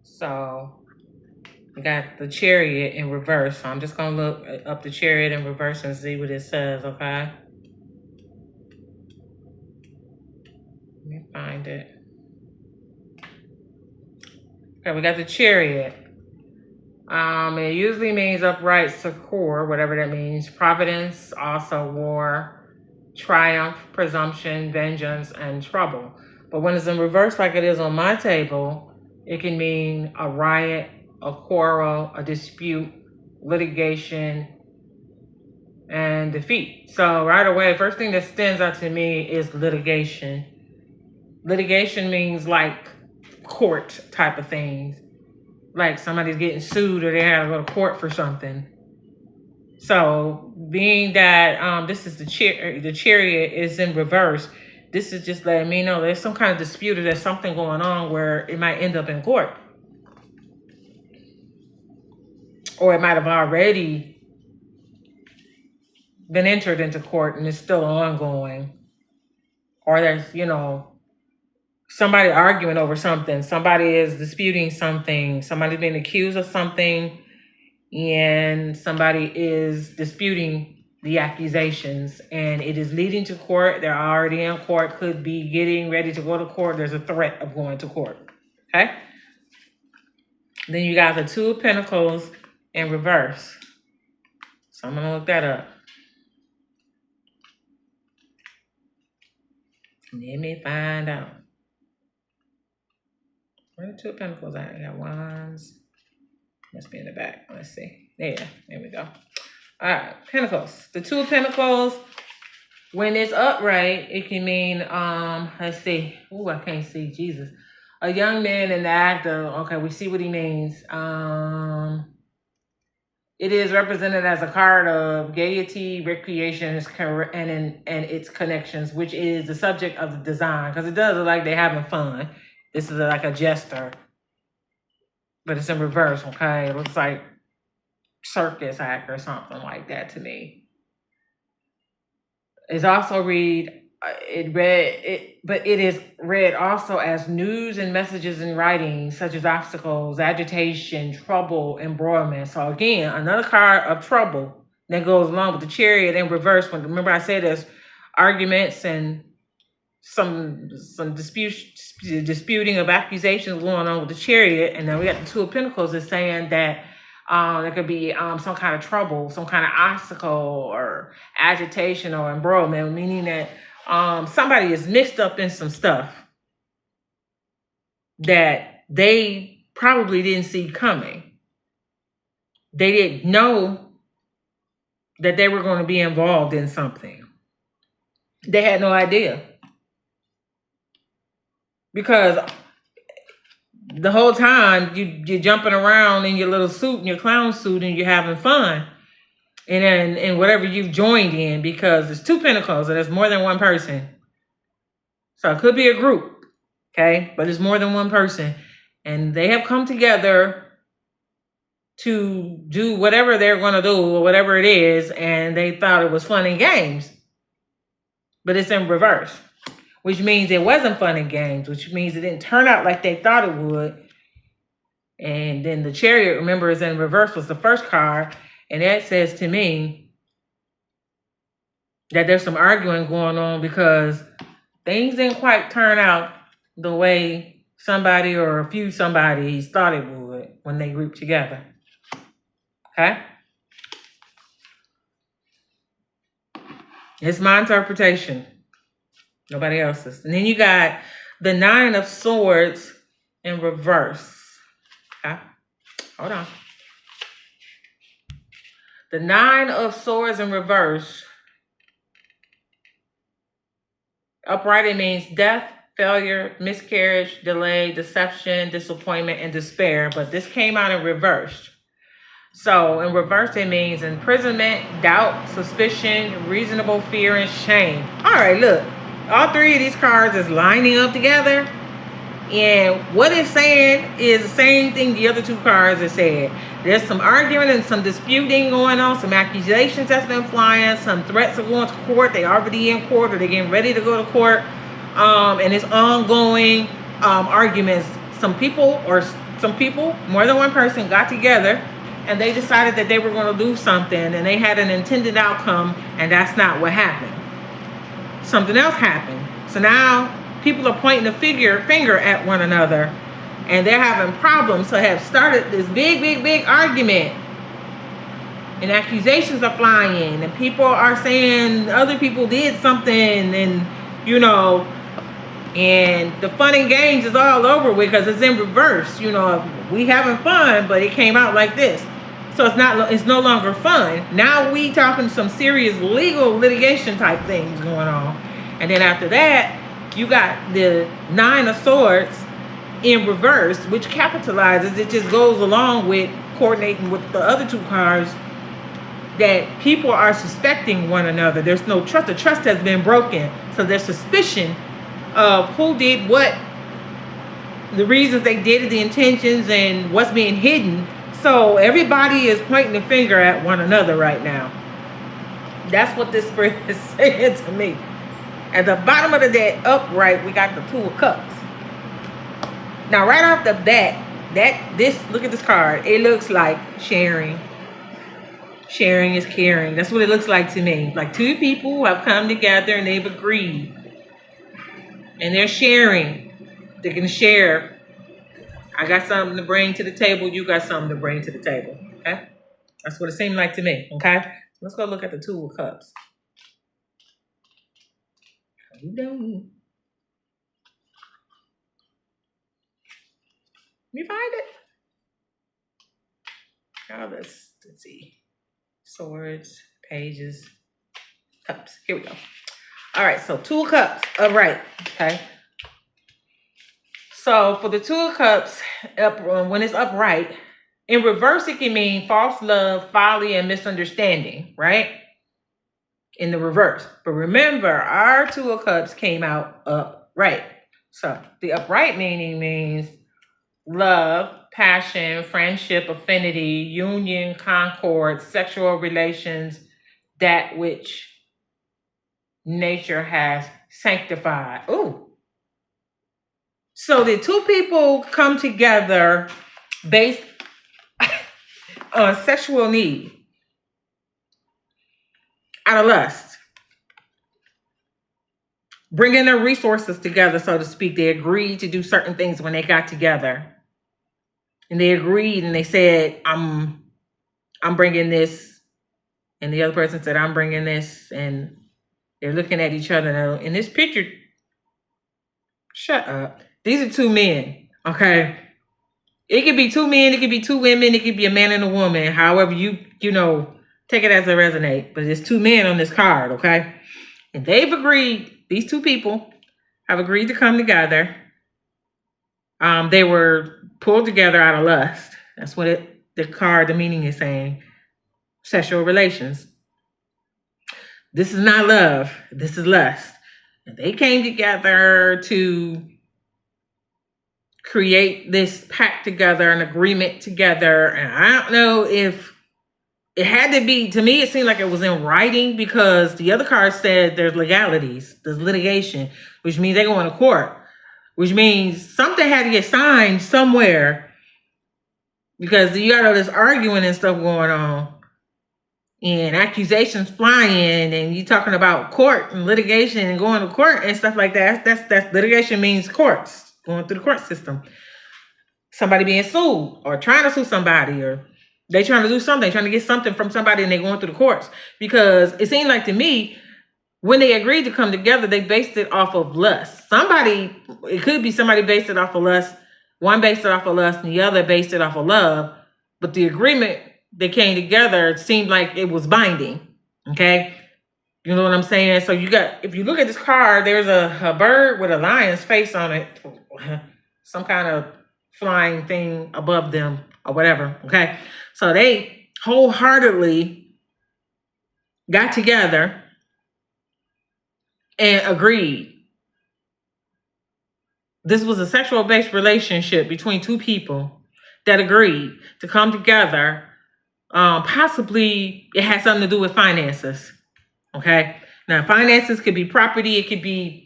So we got the Chariot in reverse. So I'm just going to look up the Chariot in reverse and see what it says, okay? Let me find it. Okay, we got the Chariot. It usually means upright, succor, whatever that means. Providence, also war, triumph, presumption, vengeance, and trouble. But when it's in reverse like it is on my table, it can mean a riot, a quarrel, a dispute, litigation, and defeat. So right away, first thing that stands out to me is litigation. Litigation means like court type of things. Like somebody's getting sued or they have to go to court for something. So being that this is the Chariot is in reverse, this is just letting me know there's some kind of dispute or there's something going on where it might end up in court. Or it might have already been entered into court and it's still ongoing. Or there's, somebody arguing over something. Somebody is disputing something. Somebody's being accused of something and somebody is disputing the accusations and it is leading to court. They're already in court, could be getting ready to go to court. There's a threat of going to court. Okay? Then you got the Two of Pentacles in reverse. So I'm going to look that up. Let me find out. Where the Two of Pentacles at? I got wands. Must be in the back. Let's see. There we go. All right, Pentacles. The Two of Pentacles, when it's upright, it can mean, let's see. Ooh, I can't see. Jesus. A young man in the act of, okay, we see what he means. It is represented as a card of gaiety, recreation, and its connections, which is the subject of the design. Because it does look like they're having fun. This is like a jester. But it's in reverse, okay? It looks like circus act or something like that to me. It's also but it is read also as news and messages in writing, such as obstacles, agitation, trouble, embroilment. So again, another card of trouble that goes along with the Chariot in reverse. Remember I said there's arguments and some disputing of accusations going on with the Chariot, and then we got the Two of Pentacles is saying that there could be some kind of trouble, some kind of obstacle or agitation or embroilment, meaning that somebody is mixed up in some stuff that they probably didn't see coming. They didn't know that they were going to be involved in something. They had no idea. Because the whole time you're jumping around in your little suit, in your clown suit, and you're having fun. And whatever you've joined in, because there's Two Pentacles, and there's more than one person. So it could be a group, okay? But it's more than one person. And they have come together to do whatever they're going to do, or whatever it is, and they thought it was fun and games. But it's in reverse. Which means it wasn't fun and games, which means it didn't turn out like they thought it would. And then the Chariot, remember, is in reverse, was the first card. And that says to me that there's some arguing going on because things didn't quite turn out the way somebody or a few somebodies thought it would when they grouped together. Okay? It's my interpretation. Nobody else's. And then you got the Nine of Swords in reverse. Okay? Hold on. The Nine of Swords in reverse. Upright, it means death, failure, miscarriage, delay, deception, disappointment, and despair. But this came out in reverse. So in reverse, it means imprisonment, doubt, suspicion, reasonable fear, and shame. All right, look. All three of these cards is lining up together. And what it's saying is the same thing the other two cards are saying. There's some arguing and some disputing going on, some accusations that's been flying, some threats of going to court. They already in court or they're getting ready to go to court. And it's ongoing arguments. Some people or some people, more than one person, got together and they decided that they were going to do something and they had an intended outcome, and that's not what happened. Something else happened. So now people are pointing a finger at one another, and they're having problems. So have started this big argument, and accusations are flying, and people are saying other people did something, and and the fun and games is all over with because it's in reverse. We having fun, but it came out like this. So it's no longer fun. Now we talking some serious legal litigation type things going on. And then after that, you got the Nine of Swords in reverse, which capitalizes. It just goes along with coordinating with the other two cards that people are suspecting one another. There's no trust. The trust has been broken. So there's suspicion of who did what, the reasons they did it, the intentions, and what's being hidden. So everybody is pointing the finger at one another right now. That's what this spirit is saying to me. At the bottom of the deck, upright, we got the Two of Cups. Now, right off the bat, look at this card. It looks like sharing. Sharing is caring. That's what it looks like to me. Like two people have come together and they've agreed. And they're sharing. They can share. I got something to bring to the table. You got something to bring to the table. Okay? That's what it seemed like to me. Okay? Let's go look at the Two of Cups. How you doing? You find it? Now let's see. Swords, pages, cups. Here we go. All right, so Two of Cups. Upright. Okay. So for the Two of Cups, when it's upright, in reverse, it can mean false love, folly, and misunderstanding, right? In the reverse. But remember, our Two of Cups came out upright. So the upright meaning means love, passion, friendship, affinity, union, concord, sexual relations, that which nature has sanctified. Ooh. So the two people come together based on sexual need, out of lust, bringing their resources together, so to speak. They agreed to do certain things when they got together, and they agreed and they said, I'm bringing this, and the other person said, I'm bringing this, and they're looking at each other. Now, in this picture, shut up. These are two men, okay? It could be two men, it could be two women, it could be a man and a woman, however you take it as it resonate. But it's two men on this card, okay? And they've agreed, these two people have agreed to come together. They were pulled together out of lust. That's what the meaning is saying. Sexual relations. This is not love. This is lust. And they came together to create this pact together, an agreement together. And I don't know if it had to be, to me, it seemed like it was in writing, because the other card said there's legalities, there's litigation, which means they're going to court, which means something had to get signed somewhere, because you got all this arguing and stuff going on and accusations flying, and you talking about court and litigation and going to court and stuff like that. That's litigation means courts. Going through the court system. Somebody being sued or trying to sue somebody, or they trying to do something, trying to get something from somebody, and they going through the courts. Because it seemed like to me, when they agreed to come together, they based it off of lust. It could be somebody based it off of lust. One based it off of lust and the other based it off of love. But the agreement that came together seemed like it was binding. Okay? You know what I'm saying? So if you look at this card, there's a bird with a lion's face on it. Some kind of flying thing above them or whatever. Okay. So they wholeheartedly got together and agreed. This was a sexual-based relationship between two people that agreed to come together. Possibly it has something to do with finances. Okay. Now, finances could be property. It could be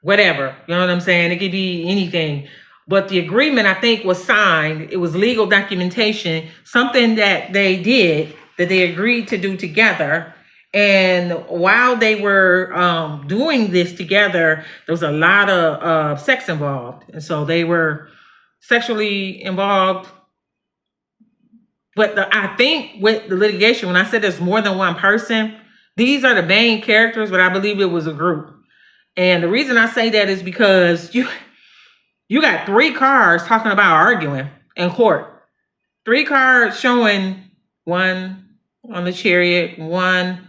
whatever. You know what I'm saying? It could be anything. But the agreement, I think, was signed. It was legal documentation, something that they did, that they agreed to do together. And while they were doing this together, there was a lot of sex involved. And so they were sexually involved. But I think with the litigation, when I said there's more than one person, these are the main characters, but I believe it was a group. And the reason I say that is because you got 3 cars talking about arguing in court. 3 cars showing, one on the Chariot, one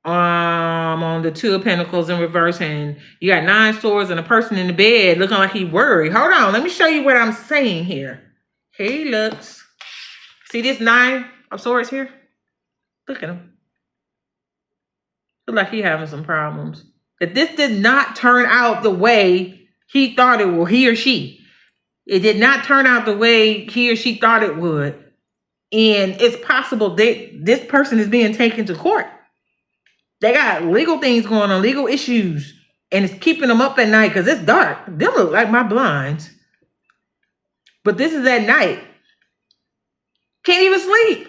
on the 2 of Pentacles in reverse, and you got 9 swords and a person in the bed looking like he worried. Hold on, let me show you what I'm saying here. He looks. See this 9 of swords here? Look at him. Look like he having some problems. That this did not turn out the way he thought it would, he or she. It did not turn out the way he or she thought it would. And it's possible that this person is being taken to court. They got legal things going on, legal issues, and it's keeping them up at night because it's dark. Them look like my blinds. But this is at night. Can't even sleep.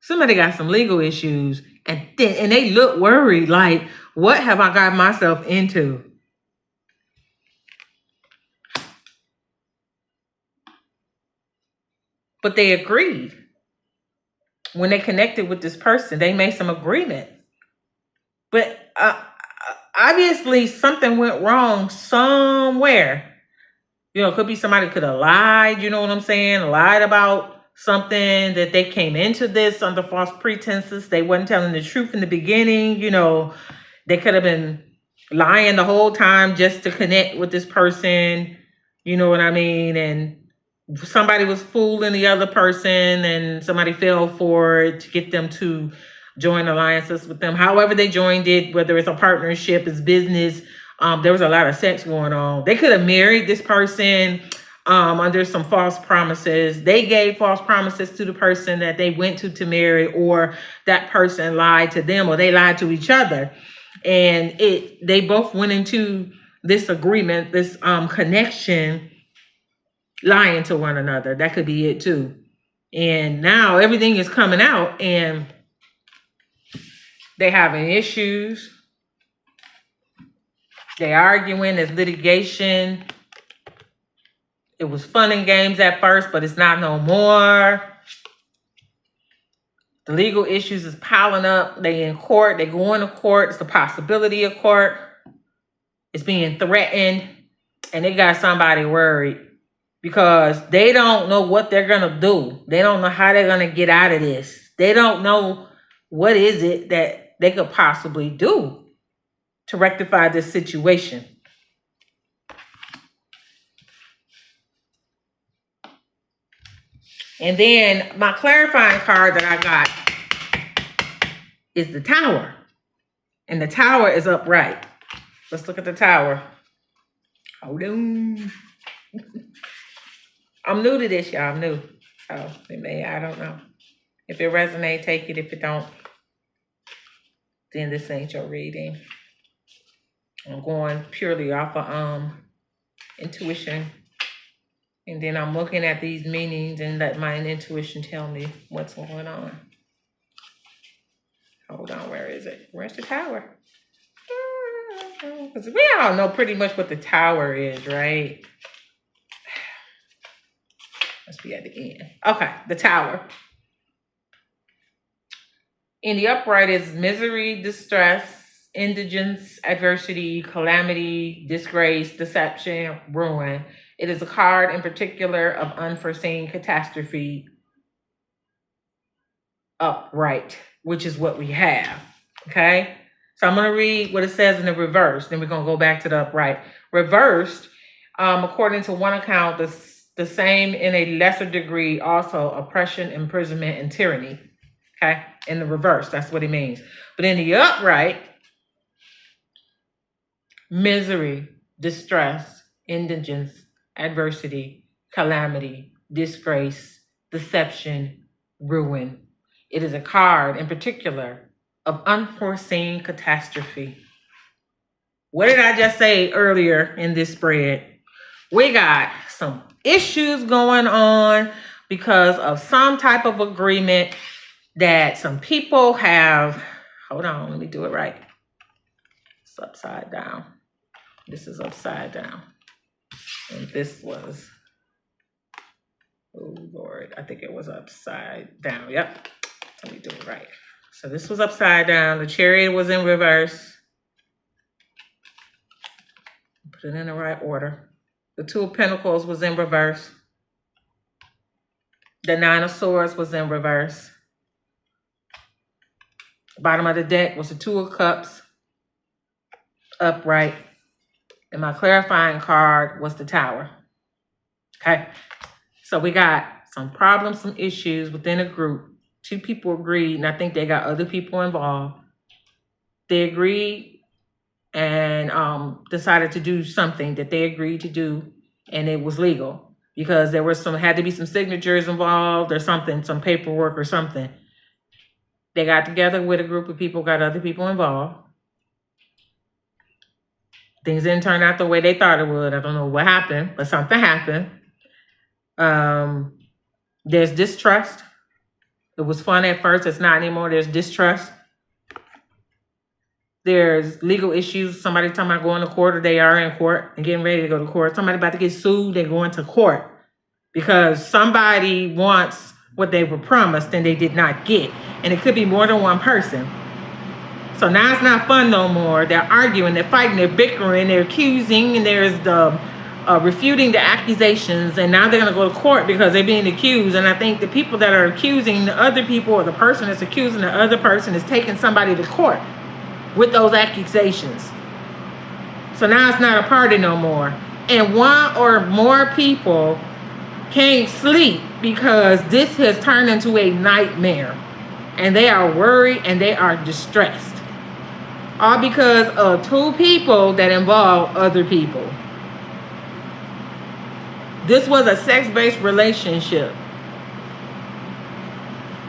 Somebody got some legal issues, and they look worried, like, what have I got myself into? But they agreed. When they connected with this person, they made some agreement. But obviously something went wrong somewhere. You know, it could be somebody could have lied, you know what I'm saying? Lied about something, that they came into this under false pretenses. They wasn't telling the truth in the beginning. You know, they could have been lying the whole time just to connect with this person. You know what I mean? And somebody was fooling the other person, and somebody fell for it to get them to join alliances with them. However they joined it, whether it's a partnership, it's business, there was a lot of sex going on. They could have married this person under some false promises. They gave false promises to the person that they went to marry, or that person lied to them, or they lied to each other. And they both went into this agreement, this connection, lying to one another. That could be it too. And now everything is coming out, and they having issues. They arguing. There's litigation. It was fun and games at first, but it's not no more. The legal issues is piling up. They in court. They going to court. It's the possibility of court. It's being threatened, and they got somebody worried because they don't know what they're gonna do. They don't know how they're gonna get out of this. They don't know what is it that they could possibly do to rectify this situation. And then my clarifying card that I got is the Tower. And the Tower is upright. Let's look at the Tower. Hold on. I'm new to this, y'all. I'm new. So I don't know. If it resonates, take it. If it don't, then this ain't your reading. I'm going purely off of intuition. And then I'm looking at these meanings and let my intuition tell me what's going on. Hold on, where is it? Where's the Tower? Because we all know pretty much what the Tower is, right? Must be at the end. Okay, the Tower. In the upright is misery, distress, indigence, adversity, calamity, disgrace, deception, ruin. It is a card in particular of unforeseen catastrophe upright, which is what we have. Okay? So I'm going to read what it says in the reverse. Then we're going to go back to the upright. Reversed, according to one account, the same in a lesser degree, also oppression, imprisonment, and tyranny. Okay? In the reverse, that's what it means. But in the upright, misery, distress, indigence, adversity, calamity, disgrace, deception, ruin. It is a card in particular of unforeseen catastrophe. What did I just say earlier in this spread? We got some issues going on because of some type of agreement that some people have. Hold on, let me do it right. It's upside down. This is upside down. And this was, oh Lord, I think it was upside down. Yep, let me do it right. So this was upside down. The chariot was in reverse. Put it in the right order. The Two of Pentacles was in reverse. The Nine of Swords was in reverse. Bottom of the deck was the Two of Cups, upright. And my clarifying card was the Tower. Okay. So we got some problems, some issues within a group. Two people agreed, and I think they got other people involved. They agreed and decided to do something that they agreed to do, and it was legal because there was had to be some signatures involved or something, some paperwork or something. They got together with a group of people, got other people involved. Things didn't turn out the way they thought it would. I don't know what happened, but something happened. There's distrust. It was fun at first. It's not anymore. There's distrust. There's legal issues. Somebody talking about going to court, or they are in court and getting ready to go to court. Somebody about to get sued. They're going to court because somebody wants what they were promised and they did not get. And it could be more than one person. So now it's not fun no more. They're arguing, they're fighting, they're bickering, they're accusing, and there's the refuting the accusations. And now they're going to go to court because they're being accused. And I think the people that are accusing the other people, or the person that's accusing the other person, is taking somebody to court with those accusations. So now it's not a party no more. And one or more people can't sleep because this has turned into a nightmare. And they are worried and they are distressed. All because of two people that involve other people. This was a sex-based relationship.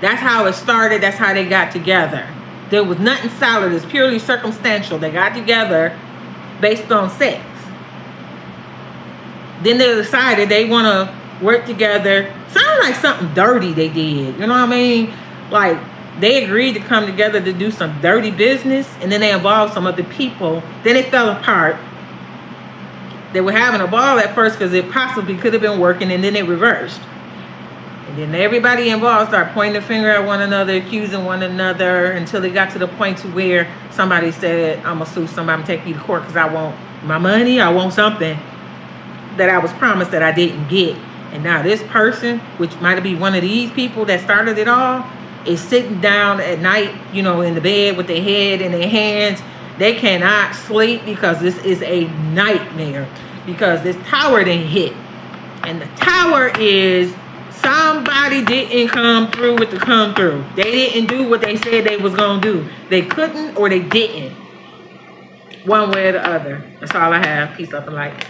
That's how it started. That's how they got together. There was nothing solid. It's purely circumstantial. They got together based on sex. Then they decided they want to work together. Sounds like something dirty they did. You know what I mean? Like, they agreed to come together to do some dirty business, and then they involved some other people. Then it fell apart. They were having a ball at first because it possibly could have been working, and then it reversed. And then everybody involved started pointing the finger at one another, accusing one another, until it got to the point to where somebody said, I'm going to sue somebody, I'm going to take you to court because I want my money, I want something that I was promised that I didn't get. And now this person, which might be one of these people that started it all, is sitting down at night, you know, in the bed with their head in their hands. They cannot sleep because this is a nightmare. Because this tower didn't hit. And the tower is somebody didn't come through with the come through. They didn't do what they said they was going to do. They couldn't or they didn't. One way or the other. That's all I have. Peace, love, and light.